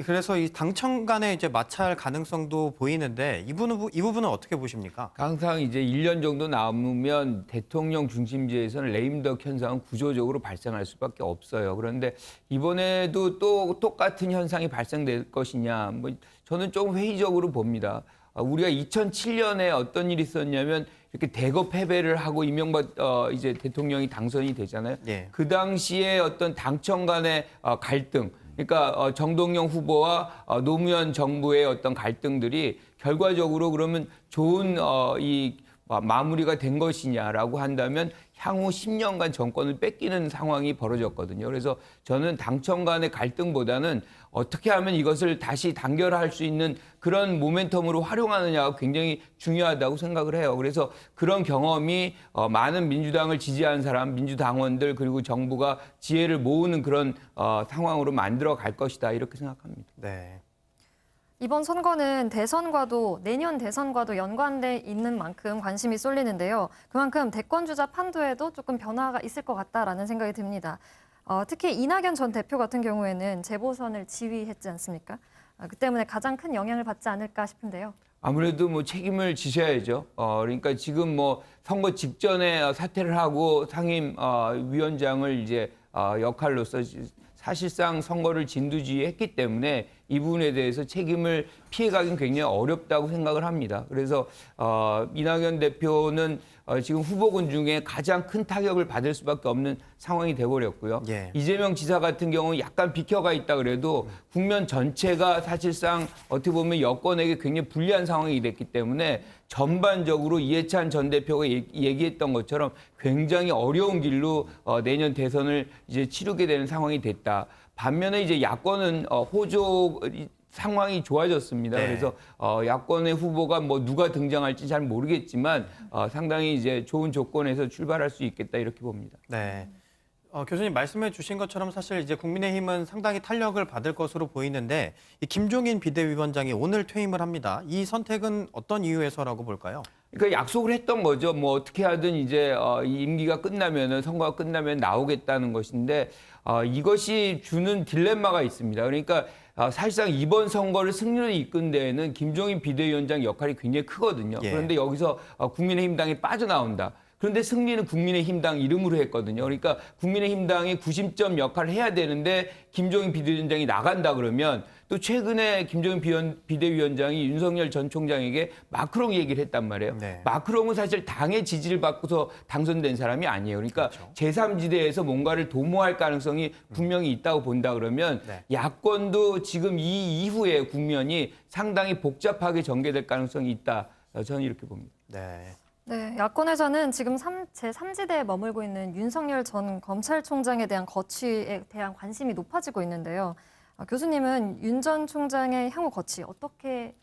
그래서 이 당청 간의 이제 마찰 가능성도 보이는데 이 부분은 어떻게 보십니까? 항상 이제 1년 정도 남으면 대통령 중심지에서는 레임덕 현상은 구조적으로 발생할 수밖에 없어요. 그런데 이번에도 또 똑같은 현상이 발생될 것이냐, 뭐 저는 조금 회의적으로 봅니다. 우리가 2007년에 어떤 일이 있었냐면 이렇게 대거 패배를 하고 이명박 이제 대통령이 당선이 되잖아요. 예. 그 당시에 어떤 당청 간의 갈등, 그러니까 정동영 후보와 노무현 정부의 어떤 갈등들이 결과적으로 그러면 좋은 이 마무리가 된 것이냐라고 한다면 향후 10년간 정권을 뺏기는 상황이 벌어졌거든요. 그래서 저는 당청 간의 갈등보다는 어떻게 하면 이것을 다시 단결할 수 있는 그런 모멘텀으로 활용하느냐가 굉장히 중요하다고 생각을 해요. 그래서 그런 경험이 많은 민주당을 지지하는 사람, 민주당원들 그리고 정부가 지혜를 모으는 그런 상황으로 만들어 갈 것이다 이렇게 생각합니다. 네. 이번 선거는 대선과도 내년 대선과도 연관돼 있는 만큼 관심이 쏠리는데요. 그만큼 대권주자 판도에도 조금 변화가 있을 것 같다라는 생각이 듭니다. 특히 이낙연 전 대표 같은 경우에는 재보선을 지휘했지 않습니까? 그 때문에 가장 큰 영향을 받지 않을까 싶은데요. 아무래도 뭐 책임을 지셔야죠. 그러니까 지금 뭐 선거 직전에 사퇴를 하고 상임 위원장을 이제 역할로서 사실상 선거를 진두지휘했기 때문에 이 부분에 대해서 책임을 피해가긴 굉장히 어렵다고 생각을 합니다. 그래서 이낙연 대표는 지금 후보군 중에 가장 큰 타격을 받을 수밖에 없는 상황이 돼버렸고요. 예. 이재명 지사 같은 경우는 약간 비켜가 있다 그래도 국면 전체가 사실상 어떻게 보면 여권에게 굉장히 불리한 상황이 됐기 때문에 전반적으로 이해찬 전 대표가 얘기했던 것처럼 굉장히 어려운 길로 내년 대선을 이제 치르게 되는 상황이 됐다. 반면에 이제 야권은 호조 상황이 좋아졌습니다. 네. 그래서 야권의 후보가 뭐 누가 등장할지 잘 모르겠지만 상당히 이제 좋은 조건에서 출발할 수 있겠다 이렇게 봅니다. 네. 교수님 말씀해 주신 것처럼 사실 이제 국민의힘은 상당히 탄력을 받을 것으로 보이는데 이 김종인 비대위원장이 오늘 퇴임을 합니다. 이 선택은 어떤 이유에서라고 볼까요? 그러니까 약속을 했던 거죠. 뭐 어떻게 하든 이제 이 임기가 끝나면은 선거가 끝나면 나오겠다는 것인데 이것이 주는 딜레마가 있습니다. 그러니까 사실상 이번 선거를 승리로 이끈 데에는 김종인 비대위원장 역할이 굉장히 크거든요. 예. 그런데 여기서 국민의힘당이 빠져나온다. 그런데 승리는 국민의힘당 이름으로 했거든요. 그러니까 국민의힘당이 구심점 역할을 해야 되는데 김종인 비대위원장이 나간다 그러면 또 최근에 김종인 비대위원장이 윤석열 전 총장에게 마크롱 얘기를 했단 말이에요. 네. 마크롱은 사실 당의 지지를 받고서 당선된 사람이 아니에요. 그러니까 그렇죠. 제3지대에서 뭔가를 도모할 가능성이 분명히 있다고 본다 그러면 네. 야권도 지금 이 이후에 국면이 상당히 복잡하게 전개될 가능성이 있다. 저는 이렇게 봅니다. 네. 네, 야권에서는 지금 제3지대에 머물고 있는 윤석열 전 검찰총장에 대한 거취에 대한 관심이 높아지고 있는데요. 교수님은 윤 전 총장의 향후 거취 어떻게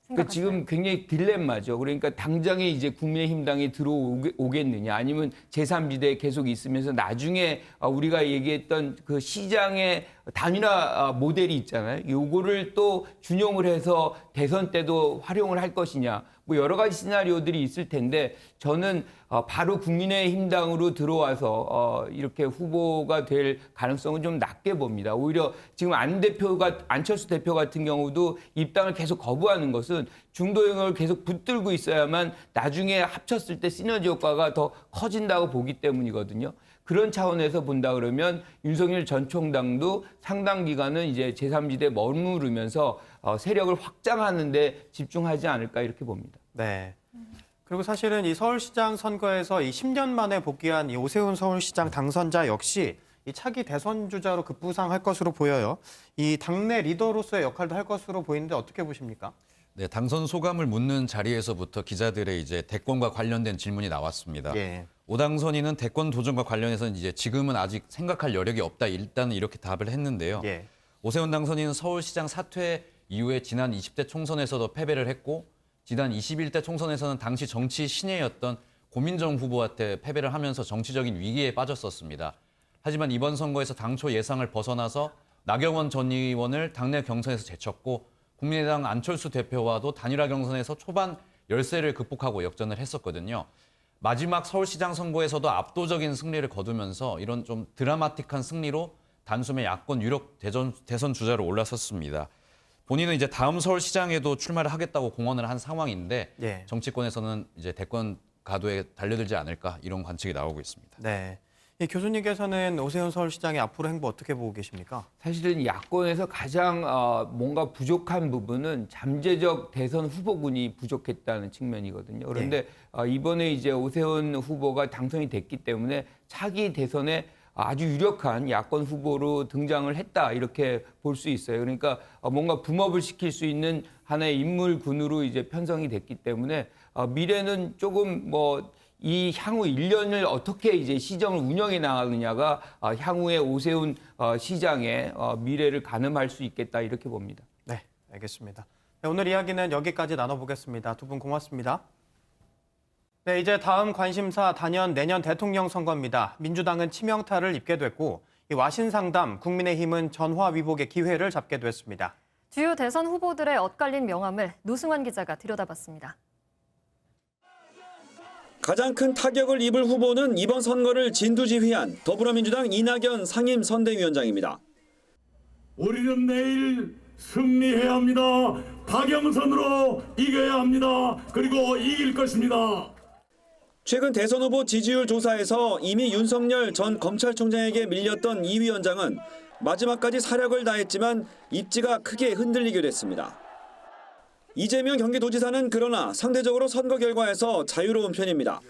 그러니까 지금 굉장히 딜레마죠. 그러니까 당장에 이제 국민의힘당이 들어오겠느냐 아니면 제3지대에 계속 있으면서 나중에 우리가 얘기했던 그 시장의 단일화 모델이 있잖아요. 요거를 또 준용을 해서 대선 때도 활용을 할 것이냐. 뭐 여러 가지 시나리오들이 있을 텐데 저는 바로 국민의힘당으로 들어와서 이렇게 후보가 될 가능성은 좀 낮게 봅니다. 오히려 지금 안철수 대표 같은 경우도 입당을 계속 거부하는 것은 중도 영역을 계속 붙들고 있어야만 나중에 합쳤을 때 시너지 효과가 더 커진다고 보기 때문이거든요. 그런 차원에서 본다 그러면 윤석열 전 총장도 상당 기간은 이제 제3지대에 머무르면서 세력을 확장하는 데 집중하지 않을까 이렇게 봅니다. 네. 그리고 사실은 이 서울시장 선거에서 이 10년 만에 복귀한 이 오세훈 서울시장 당선자 역시 이 차기 대선 주자로 급부상할 것으로 보여요. 이 당내 리더로서의 역할도 할 것으로 보이는데 어떻게 보십니까? 네, 당선 소감을 묻는 자리에서부터 기자들의 이제 대권과 관련된 질문이 나왔습니다. 예. 오당선인은 대권 도전과 관련해서는 이제 지금은 아직 생각할 여력이 없다. 일단은 이렇게 답을 했는데요. 예. 오세훈 당선인은 서울시장 사퇴 이후에 지난 20대 총선에서도 패배를 했고 지난 21대 총선에서는 당시 정치 신예였던 고민정 후보한테 패배를 하면서 정치적인 위기에 빠졌었습니다. 하지만 이번 선거에서 당초 예상을 벗어나서 나경원 전 의원을 당내 경선에서 제쳤고 국민의당 안철수 대표와도 단일화 경선에서 초반 열세를 극복하고 역전을 했었거든요. 마지막 서울시장 선거에서도 압도적인 승리를 거두면서 이런 좀 드라마틱한 승리로 단숨에 야권 유력 대선 주자로 올라섰습니다. 본인은 이제 다음 서울시장에도 출마를 하겠다고 공언을 한 상황인데 예. 정치권에서는 이제 대권 가도에 달려들지 않을까 이런 관측이 나오고 있습니다. 네. 이 교수님께서는 오세훈 서울시장의 앞으로 행보 어떻게 보고 계십니까? 사실은 야권에서 가장 뭔가 부족한 부분은 잠재적 대선 후보군이 부족했다는 측면이거든요. 그런데 이번에 이제 오세훈 후보가 당선이 됐기 때문에 차기 대선에 아주 유력한 야권 후보로 등장을 했다 이렇게 볼 수 있어요. 그러니까 뭔가 붐업을 시킬 수 있는 하나의 인물군으로 이제 편성이 됐기 때문에 미래는 조금 이 향후 1년을 어떻게 이제 시정을 운영해 나가느냐가 향후의 오세훈 시장의 미래를 가늠할 수 있겠다 이렇게 봅니다. 네, 알겠습니다. 네, 오늘 이야기는 여기까지 나눠보겠습니다. 두 분 고맙습니다. 네, 이제 다음 관심사 단연 내년 대통령 선거입니다. 민주당은 치명타를 입게 됐고 이 와신상담 국민의힘은 전화위복의 기회를 잡게 됐습니다. 주요 대선 후보들의 엇갈린 명함을 노승환 기자가 들여다봤습니다. 가장 큰 타격을 입을 후보는 이번 선거를 진두지휘한 더불어민주당 이낙연 상임선대위원장입니다. 우리는 내일 승리해야 합니다. 박영선으로 이겨야 합니다. 그리고 이길 것입니다. 최근 대선 후보 지지율 조사에서 이미 윤석열 전 검찰총장에게 밀렸던 이 위원장은 마지막까지 사력을 다했지만 입지가 크게 흔들리게 됐습니다. 이재명 경기도지사는 그러나 상대적으로 선거 결과에서 자유로운 편입니다.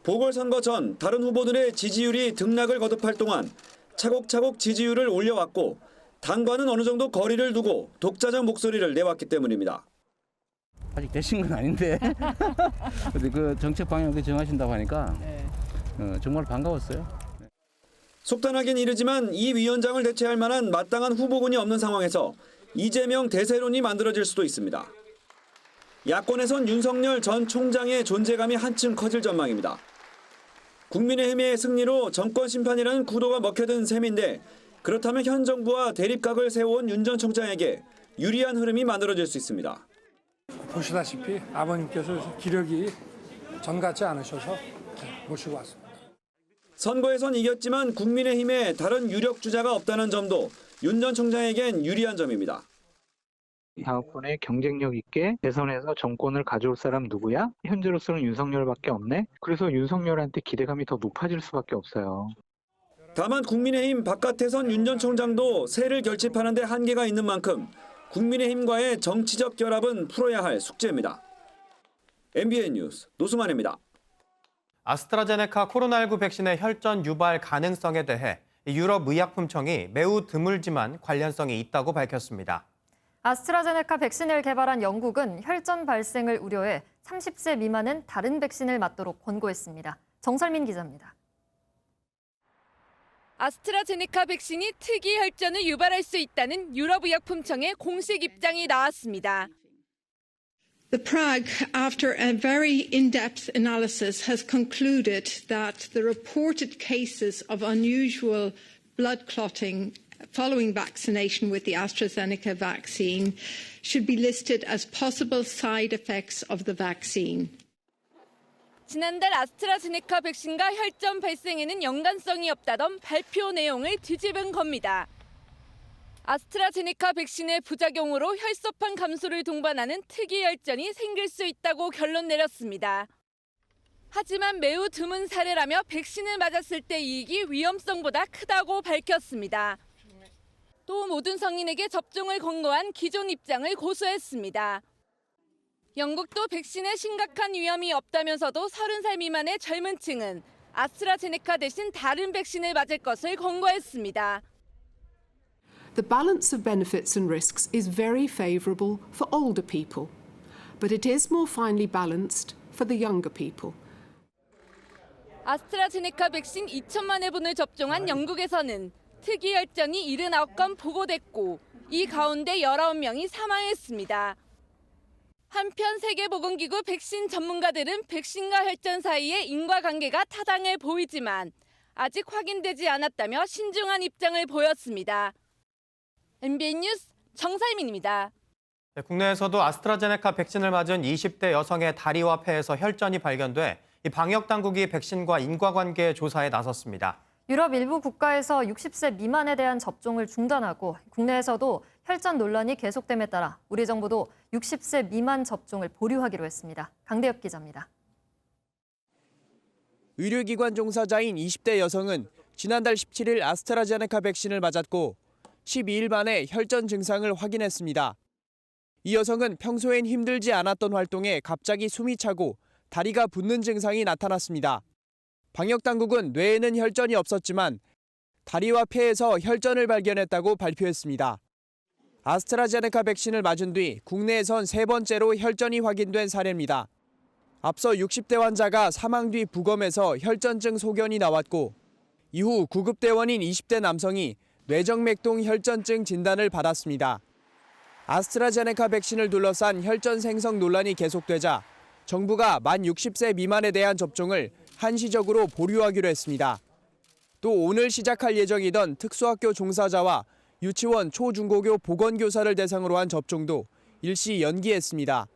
보궐선거 전 다른 후보들의 지지율이 등락을 거듭할 동안 차곡차곡 지지율을 올려왔고 당과는 어느 정도 거리를 두고 독자적 목소리를 내왔기 때문입니다. 아직 되신 건 아닌데 근데 그 정책 방향을 정하신다고 하니까 정말 반가웠어요. 속단하긴 이르지만 이 위원장을 대체할 만한 마땅한 후보군이 없는 상황에서 이재명 대세론이 만들어질 수도 있습니다. 야권에선 윤석열 전 총장의 존재감이 한층 커질 전망입니다. 국민의힘의 승리로 정권 심판이라는 구도가 먹혀든 셈인데 그렇다면 현 정부와 대립각을 세워온 윤 전 총장에게 유리한 흐름이 만들어질 수 있습니다. 보시다시피 아버님께서 기력이 전 같지 않으셔서 모시고 왔습니다. 선거에선 이겼지만 국민의힘에 다른 유력 주자가 없다는 점도 윤 전 총장에겐 유리한 점입니다. 다음번에 경쟁력 있게 대선에서 정권을 가져올 사람 누구야? 현재로서는 윤석열밖에 없네. 그래서 윤석열한테 기대감이 더 높아질 수밖에 없어요. 다만 국민의힘 바깥에선 윤 전 총장도 세를 결집하는 데 한계가 있는 만큼 국민의힘과의 정치적 결합은 풀어야 할 숙제입니다. MBN 뉴스 노승환입니다. 아스트라제네카 코로나19 백신의 혈전 유발 가능성에 대해 유럽의약품청이 매우 드물지만 관련성이 있다고 밝혔습니다. 아스트라제네카 백신을 개발한 영국은 혈전 발생을 우려해 30세 미만은 다른 백신을 맞도록 권고했습니다. 정설민 기자입니다. 아스트라제네카 백신이 특이 혈전을 유발할 수 있다는 유럽의약품청의 공식 입장이 나왔습니다. The Prague, after a very in-depth analysis, has concluded that the reported cases of unusual blood clotting following vaccination with the AstraZeneca vaccine should be listed as possible side effects of the vaccine. 지난달 아스트라제네카 백신과 혈전 발생에는 연관성이 없다던 발표 내용을 뒤집은 겁니다. 아스트라제네카 백신의 부작용으로 혈소판 감소를 동반하는 특이 혈전이 생길 수 있다고 결론 내렸습니다. 하지만 매우 드문 사례라며 백신을 맞았을 때 이익이 위험성보다 크다고 밝혔습니다. 또 모든 성인에게 접종을 권고한 기존 입장을 고수했습니다. 영국도 백신에 심각한 위험이 없다면서도 30살 미만의 젊은 층은 아스트라제네카 대신 다른 백신을 맞을 것을 권고했습니다. The balance of benefits and risks is very favourable for older people, but it is more finely balanced for the younger people. 아스트라제네카 백신 2천만 회분을 접종한 영국에서는 특이 혈전이 79건 보고됐고 이 가운데 19명이 사망했습니다. 한편 세계보건기구 백신 전문가들은 백신과 혈전 사이의 인과관계가 타당해 보이지만 아직 확인되지 않았다며 신중한 입장을 보였습니다. MBN 뉴스 정살민입니다. 네, 국내에서도 아스트라제네카 백신을 맞은 20대 여성의 다리와 폐에서 혈전이 발견돼 이 방역 당국이 백신과 인과관계 조사에 나섰습니다. 유럽 일부 국가에서 60세 미만에 대한 접종을 중단하고 국내에서도 혈전 논란이 계속됨에 따라 우리 정부도 60세 미만 접종을 보류하기로 했습니다. 강대엽 기자입니다. 의료기관 종사자인 20대 여성은 지난달 17일 아스트라제네카 백신을 맞았고 12일 만에 혈전 증상을 확인했습니다. 이 여성은 평소엔 힘들지 않았던 활동에 갑자기 숨이 차고 다리가 붓는 증상이 나타났습니다. 방역당국은 뇌에는 혈전이 없었지만 다리와 폐에서 혈전을 발견했다고 발표했습니다. 아스트라제네카 백신을 맞은 뒤 국내에선 세 번째로 혈전이 확인된 사례입니다. 앞서 60대 환자가 사망 뒤 부검에서 혈전증 소견이 나왔고 이후 구급대원인 20대 남성이 뇌정맥동 혈전증 진단을 받았습니다. 아스트라제네카 백신을 둘러싼 혈전 생성 논란이 계속되자 정부가 만 60세 미만에 대한 접종을 한시적으로 보류하기로 했습니다. 또 오늘 시작할 예정이던 특수학교 종사자와 유치원 초중고교 보건교사를 대상으로 한 접종도 일시 연기했습니다.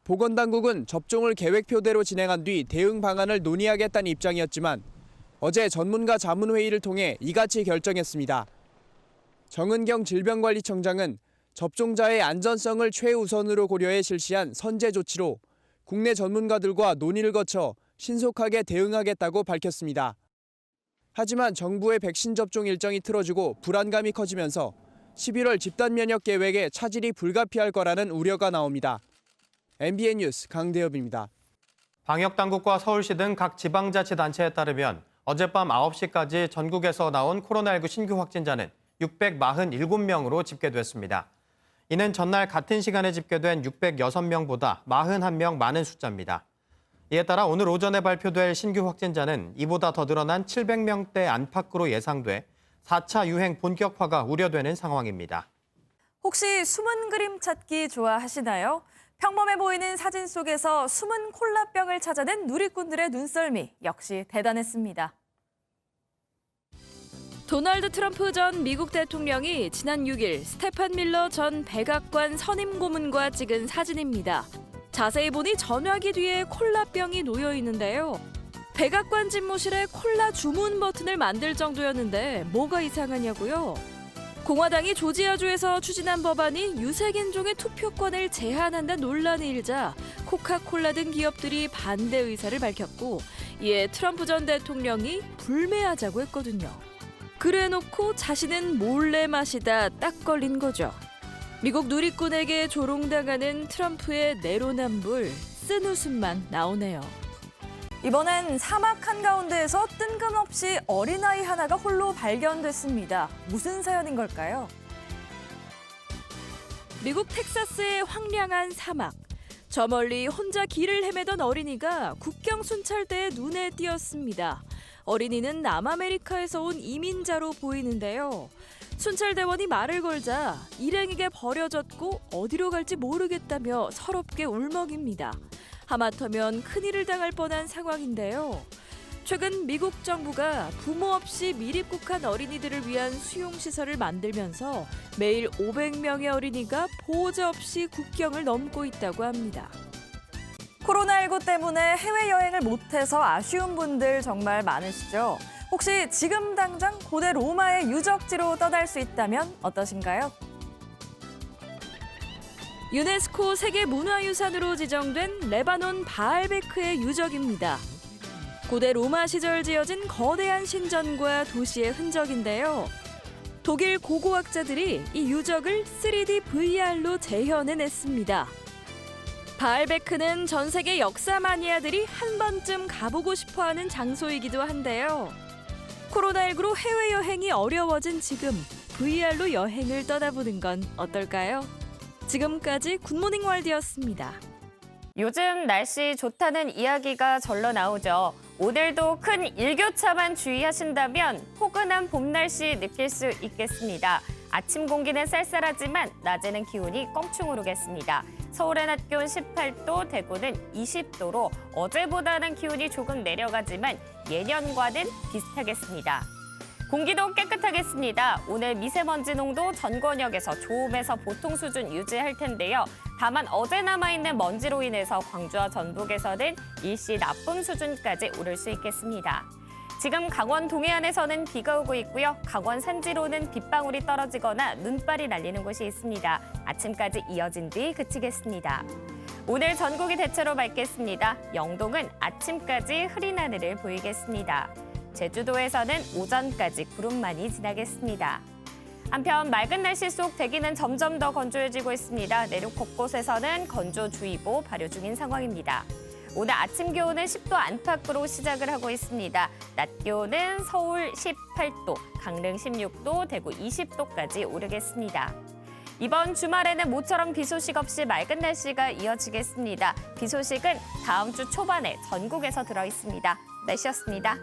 보건당국은 접종을 계획표대로 진행한 뒤 대응 방안을 논의하겠다는 입장이었지만 어제 전문가 자문회의를 통해 이같이 결정했습니다. 정은경 질병관리청장은 접종자의 안전성을 최우선으로 고려해 실시한 선제 조치로 국내 전문가들과 논의를 거쳐 신속하게 대응하겠다고 밝혔습니다. 하지만 정부의 백신 접종 일정이 틀어지고 불안감이 커지면서 11월 집단 면역 계획에 차질이 불가피할 거라는 우려가 나옵니다. MBN 뉴스 강대엽입니다. 방역당국과 서울시 등 각 지방자치단체에 따르면 어젯밤 9시까지 전국에서 나온 코로나19 신규 확진자는 647명으로 집계됐습니다. 이는 전날 같은 시간에 집계된 606명보다 41명 많은 숫자입니다. 이에 따라 오늘 오전에 발표될 신규 확진자는 이보다 더 늘어난 700명대 안팎으로 예상돼 4차 유행 본격화가 우려되는 상황입니다. 혹시 숨은 그림 찾기 좋아하시나요? 평범해 보이는 사진 속에서 숨은 콜라병을 찾아낸 누리꾼들의 눈썰미 역시 대단했습니다. 도널드 트럼프 전 미국 대통령이 지난 6일 스테판 밀러 전 백악관 선임 고문과 찍은 사진입니다. 자세히 보니 전화기 뒤에 콜라병이 놓여 있는데요. 백악관 집무실에 콜라 주문 버튼을 만들 정도였는데 뭐가 이상하냐고요? 공화당이 조지아주에서 추진한 법안이 유색인종의 투표권을 제한한다는 논란이 일자 코카콜라 등 기업들이 반대 의사를 밝혔고 이에 트럼프 전 대통령이 불매하자고 했거든요. 그래놓고 자신은 몰래 마시다 딱 걸린 거죠. 미국 누리꾼에게 조롱당하는 트럼프의 내로남불, 쓴 웃음만 나오네요. 이번엔 사막 한가운데에서 뜬금없이 어린아이 하나가 홀로 발견됐습니다. 무슨 사연인 걸까요? 미국 텍사스의 황량한 사막. 저 멀리 혼자 길을 헤매던 어린이가 국경 순찰대의 눈에 띄었습니다. 어린이는 남아메리카에서 온 이민자로 보이는데요. 순찰대원이 말을 걸자 일행에게 버려졌고 어디로 갈지 모르겠다며 서럽게 울먹입니다. 하마터면 큰일을 당할 뻔한 상황인데요. 최근 미국 정부가 부모 없이 미입국한 어린이들을 위한 수용시설을 만들면서 매일 500명의 어린이가 보호자 없이 국경을 넘고 있다고 합니다. 코로나19 때문에 해외여행을 못해서 아쉬운 분들 정말 많으시죠? 혹시 지금 당장 고대 로마의 유적지로 떠날 수 있다면 어떠신가요? 유네스코 세계문화유산으로 지정된 레바논 바알베크의 유적입니다. 고대 로마 시절 지어진 거대한 신전과 도시의 흔적인데요. 독일 고고학자들이 이 유적을 3D VR로 재현해냈습니다. 바알베크는 전 세계 역사 마니아들이 한 번쯤 가보고 싶어하는 장소이기도 한데요. 코로나19로 해외여행이 어려워진 지금 VR로 여행을 떠나보는 건 어떨까요? 지금까지 굿모닝 월드였습니다. 요즘 날씨 좋다는 이야기가 절로 나오죠. 오늘도 큰 일교차만 주의하신다면 포근한 봄 날씨 느낄 수 있겠습니다. 아침 공기는 쌀쌀하지만 낮에는 기온이 껑충 오르겠습니다. 서울의 낮 기온 18도, 대구는 20도로 어제보다는 기온이 조금 내려가지만 예년과는 비슷하겠습니다. 공기도 깨끗하겠습니다. 오늘 미세먼지 농도 전 권역에서 좋음에서 보통 수준 유지할 텐데요. 다만 어제 남아있는 먼지로 인해서 광주와 전북에서는 일시 나쁨 수준까지 오를 수 있겠습니다. 지금 강원 동해안에서는 비가 오고 있고요. 강원 산지로는 빗방울이 떨어지거나 눈발이 날리는 곳이 있습니다. 아침까지 이어진 뒤 그치겠습니다. 오늘 전국이 대체로 맑겠습니다. 영동은 아침까지 흐린 하늘을 보이겠습니다. 제주도에서는 오전까지 구름만이 지나겠습니다. 한편 맑은 날씨 속 대기는 점점 더 건조해지고 있습니다. 내륙 곳곳에서는 건조주의보 발효 중인 상황입니다. 오늘 아침 기온은 10도 안팎으로 시작을 하고 있습니다. 낮 기온은 서울 18도, 강릉 16도, 대구 20도까지 오르겠습니다. 이번 주말에는 모처럼 비 소식 없이 맑은 날씨가 이어지겠습니다. 비 소식은 다음 주 초반에 전국에서 들어 있습니다. 날씨였습니다.